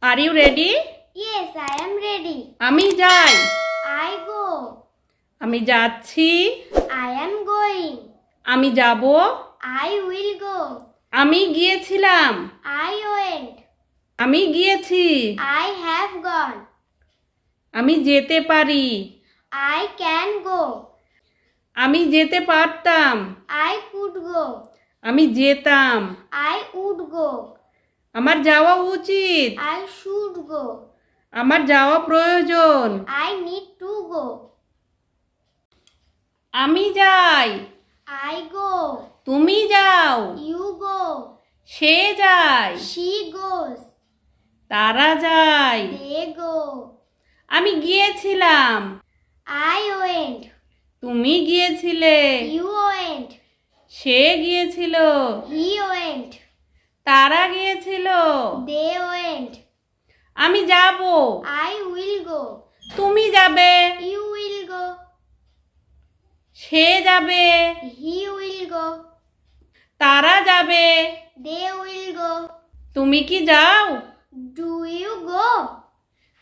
Are you ready? Yes, I am ready. আমি যাই। I go. আমি যাচ্ছি। I am going. আমি যাব। I will go. আমি গিয়েছিলাম। I went. আমি গিয়েছি। I have gone. আমি যেতে পারি। I can go. আমি যেতে পারতাম। I could go. আমি যেতাম। I would go. আমার যাওয়া উচিত। I should go. আমার যাওয়া প্রয়োজন। I need to go. আমি যাই। I go. তুমি যাও। You go. সে যায়। She goes. তারা যায়। They go. আমি গিয়েছিলাম। I went. তুমি গিয়েছিলে। You went. সে গিয়েছিল। He went. তারা গিয়েছিল। They went. আমি যাব। I will go. তুমি যাবে। You will go. সে যাবে। He will go. তারা যাবে। They will go. তুমি কি যাও? Do you go?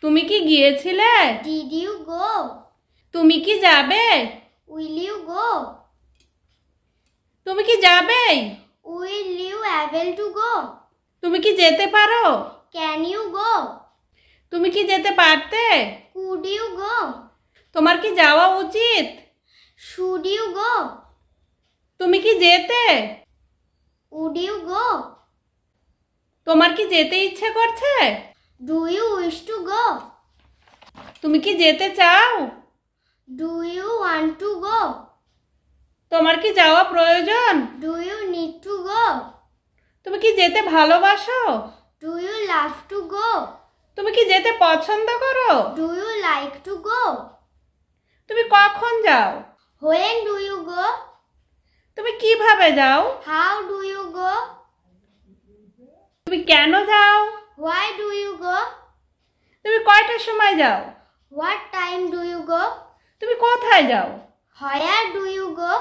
তুমি কি গিয়েছিলে? Did you go? তুমি কি যাবে? Will you go? তুমি কি যাবে? Will you able to go? তুমি কি যেতে পারো? Can you go? তুমি কি যেতে পারতে? Could you go? তোমার কি যাওয়া উচিত? Should you go? তুমি কি যেতে? Would you go? তোমার কি যেতে ইচ্ছে করছে? Do you wish to go? তুমি কি যেতে চাও? Do you want to go? তোমার কি যাওয়া প্রয়োজন? Do you need to go? তুমি কি যেতে ভালোবাসো? Do you love to go? তুমি কি যেতে পছন্দ করো? Do you like to go? তুমি কখন যাও? When do you go? তুমি কিভাবে যাও? How do you go? তুমি কেন যাও? Why do you go? তুমি কয়টার সময় যাও? What time do you go? তুমি কোথায় যাও? Where do you go?